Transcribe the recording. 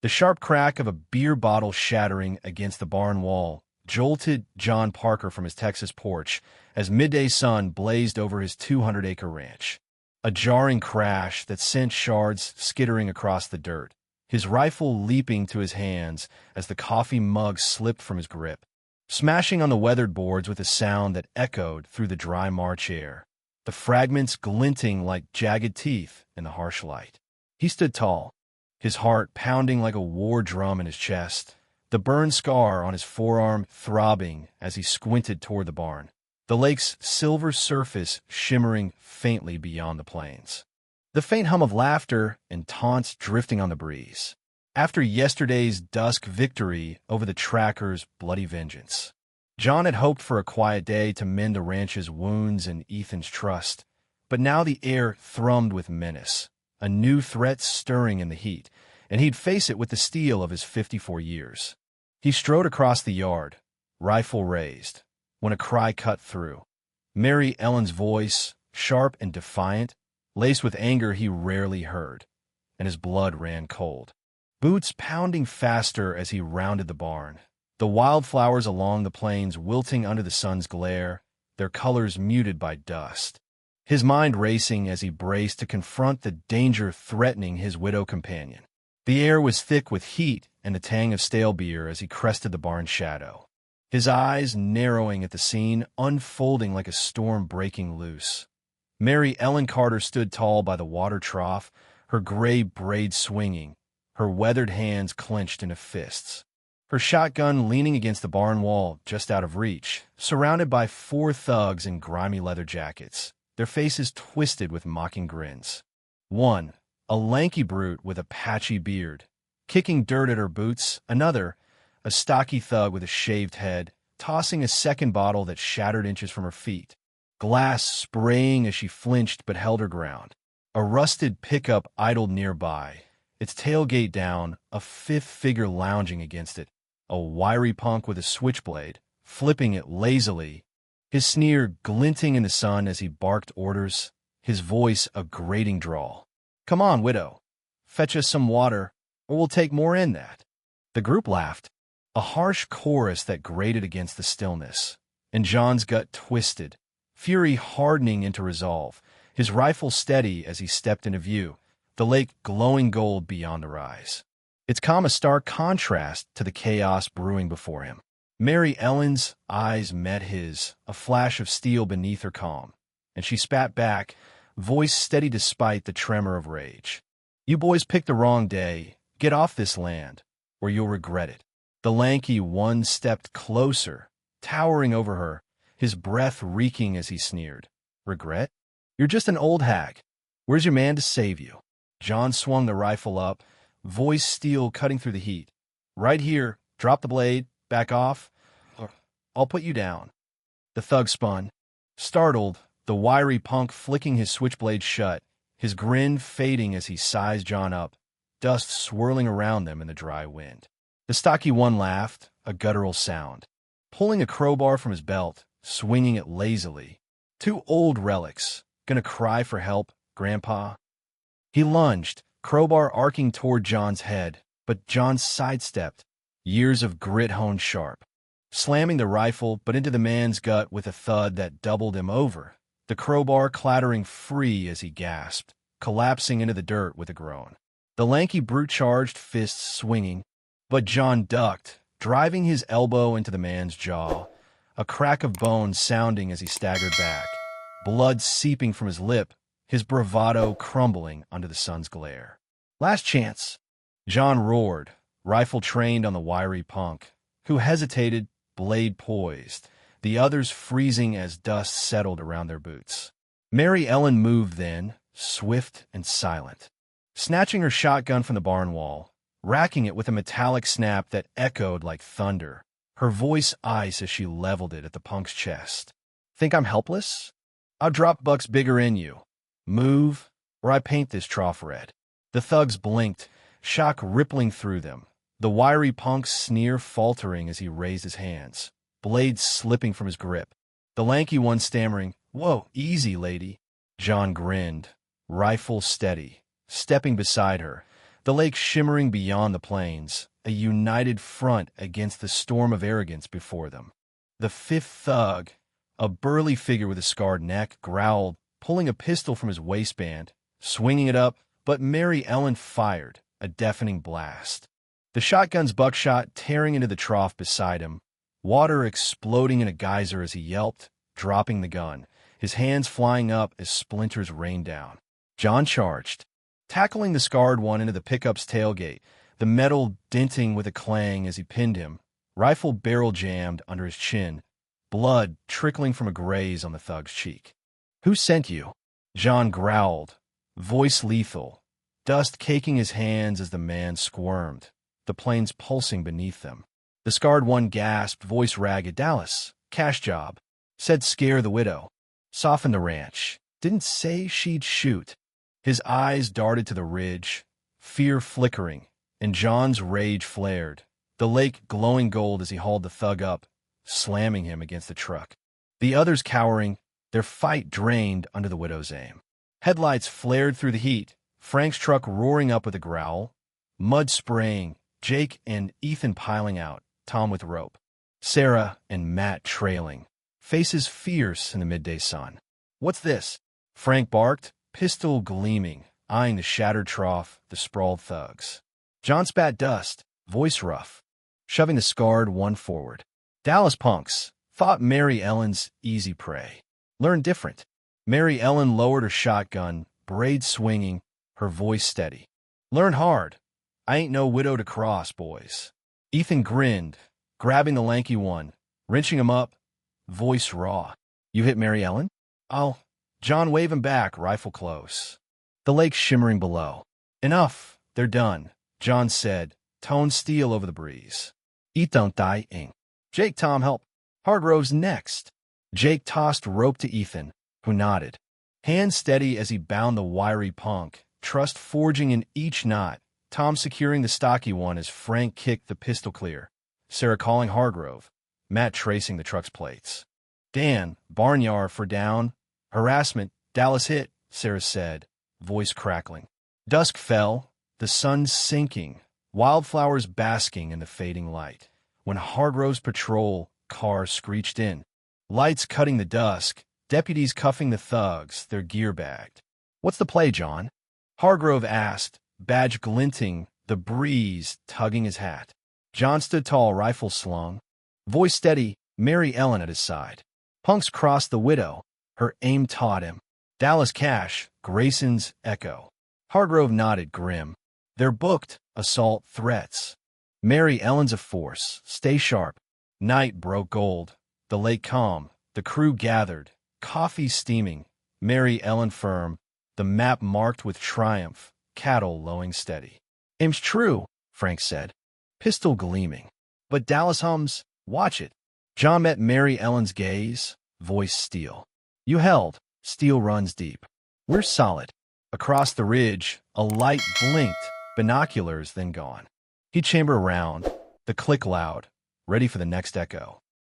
The sharp crack of a beer bottle shattering against the barn wall jolted John Parker from his Texas porch as midday sun blazed over his 200-acre ranch. A jarring crash that sent shards skittering across the dirt, his rifle leaping to his hands as the coffee mug slipped from his grip, smashing on the weathered boards with a sound that echoed through the dry March air, the fragments glinting like jagged teeth in the harsh light. He stood tall, his heart pounding like a war drum in his chest, the burn scar on his forearm throbbing as he squinted toward the barn, the lake's silver surface shimmering faintly beyond the plains. The faint hum of laughter and taunts drifting on the breeze. After yesterday's dusk victory over the tracker's bloody vengeance, John had hoped for a quiet day to mend the ranch's wounds and Ethan's trust, but now the air thrummed with menace, a new threat stirring in the heat, and he'd face it with the steel of his 54 years. He strode across the yard, rifle raised, when a cry cut through. Mary Ellen's voice, sharp and defiant, laced with anger he rarely heard, and his blood ran cold. Boots pounding faster as he rounded the barn, the wildflowers along the plains wilting under the sun's glare, their colors muted by dust. His mind racing as he braced to confront the danger threatening his widow companion. The air was thick with heat and the tang of stale beer as he crested the barn shadow, his eyes narrowing at the scene unfolding like a storm breaking loose. Mary Ellen Carter stood tall by the water trough, her gray braids swinging, her weathered hands clenched into fists, her shotgun leaning against the barn wall just out of reach, surrounded by 4 thugs in grimy leather jackets, their faces twisted with mocking grins. One, a lanky brute with a patchy beard, kicking dirt at her boots. Another, a stocky thug with a shaved head, tossing a second bottle that shattered inches from her feet, glass spraying as she flinched but held her ground. A rusted pickup idled nearby, its tailgate down, a 5th figure lounging against it, a wiry punk with a switchblade, flipping it lazily, his sneer glinting in the sun as he barked orders, his voice a grating drawl. "Come on, widow. Fetch us some water, or we'll take more in that." The group laughed, a harsh chorus that grated against the stillness, and John's gut twisted, fury hardening into resolve, his rifle steady as he stepped into view, the lake glowing gold beyond the rise. Its calm a stark contrast to the chaos brewing before him. Mary Ellen's eyes met his, a flash of steel beneath her calm, and she spat back, voice steady despite the tremor of rage. "You boys picked the wrong day. Get off this land, or you'll regret it." The lanky one stepped closer, towering over her, his breath reeking as he sneered. "Regret? You're just an old hag. Where's your man to save you?" John swung the rifle up, voice steel cutting through the heat. "Right here. Drop the blade. Back off, or I'll put you down." The thug spun, startled, the wiry punk flicking his switchblade shut, his grin fading as he sized John up, dust swirling around them in the dry wind. The stocky one laughed, a guttural sound, pulling a crowbar from his belt, swinging it lazily. "2 old relics. Gonna cry for help, Grandpa?" He lunged, crowbar arcing toward John's head, but John sidestepped, years of grit honed sharp, slamming the rifle but into the man's gut with a thud that doubled him over, the crowbar clattering free as he gasped, collapsing into the dirt with a groan. The lanky brute charged, fists swinging, but John ducked, driving his elbow into the man's jaw, a crack of bone sounding as he staggered back, blood seeping from his lip, his bravado crumbling under the sun's glare. "Last chance!" John roared, rifle trained on the wiry punk, who hesitated, blade poised, the others freezing as dust settled around their boots. Mary Ellen moved then, swift and silent, snatching her shotgun from the barn wall, racking it with a metallic snap that echoed like thunder, her voice ice as she leveled it at the punk's chest. "Think I'm helpless? I'll drop bucks bigger in you. Move, or I paint this trough red." The thugs blinked, shock rippling through them, the wiry punk's sneer faltering as he raised his hands, blades slipping from his grip. The lanky one stammering, "Whoa, easy, lady." John grinned, rifle steady, stepping beside her, the lake shimmering beyond the plains, a united front against the storm of arrogance before them. The fifth thug, a burly figure with a scarred neck, growled, pulling a pistol from his waistband, swinging it up, but Mary Ellen fired, a deafening blast. The shotgun's buckshot tearing into the trough beside him, water exploding in a geyser as he yelped, dropping the gun, his hands flying up as splinters rained down. John charged, tackling the scarred one into the pickup's tailgate, the metal denting with a clang as he pinned him, rifle barrel jammed under his chin, blood trickling from a graze on the thug's cheek. "Who sent you?" John growled, voice lethal, dust caking his hands as the man squirmed, the planes pulsing beneath them. The scarred one gasped, voice ragged. "Dallas, cash job. Said scare the widow. Soften the ranch. Didn't say she'd shoot." His eyes darted to the ridge, fear flickering, and John's rage flared, the lake glowing gold as he hauled the thug up, slamming him against the truck. The others cowering, their fight drained under the widow's aim. Headlights flared through the heat, Frank's truck roaring up with a growl, mud spraying, Jake and Ethan piling out, Tom with rope, Sarah and Matt trailing, faces fierce in the midday sun. "What's this?" Frank barked, pistol gleaming, eyeing the shattered trough, the sprawled thugs. John spat dust, voice rough, shoving the scarred one forward. "Dallas punks, thought Mary Ellen's easy prey. Learn different." Mary Ellen lowered her shotgun, braid swinging, her voice steady. "Learn hard. I ain't no widow to cross, boys." Ethan grinned, grabbing the lanky one, wrenching him up, voice raw. "You hit Mary Ellen?" "I'll—" John waved him back, rifle close. The lake shimmering below. "Enough, they're done," John said, tone steel over the breeze. "Eat don't die, ing." "Jake, Tom, help. Hargrove's next." Jake tossed rope to Ethan, who nodded, hand steady as he bound the wiry punk, trust forging in each knot, Tom securing the stocky one as Frank kicked the pistol clear, Sarah calling Hargrove, Matt tracing the truck's plates. "Dan, barnyard for down. Harassment, Dallas hit," Sarah said, voice crackling. Dusk fell, the sun sinking, wildflowers basking in the fading light, when Hargrove's patrol car screeched in, lights cutting the dusk, deputies cuffing the thugs, their gear bagged. "What's the play, John?" Hargrove asked, badge glinting, the breeze tugging his hat. John stood tall, rifle slung, voice steady, Mary Ellen at his side. Punks crossed the widow, her aim taught him. Dallas cash, Grayson's echo. Hargrove nodded, grim. "They're booked, assault threats. Mary Ellen's a force, stay sharp." Night broke gold, the lake calm, the crew gathered, coffee steaming, Mary Ellen firm, the map marked with triumph, cattle lowing steady. "Aim's true," Frank said, pistol gleaming. "But Dallas hums, watch it." John met Mary Ellen's gaze, voice steel. "You held, steel runs deep. We're solid." Across the ridge, a light blinked, binoculars then gone. Heat chamber around, the click loud, ready for the next echo.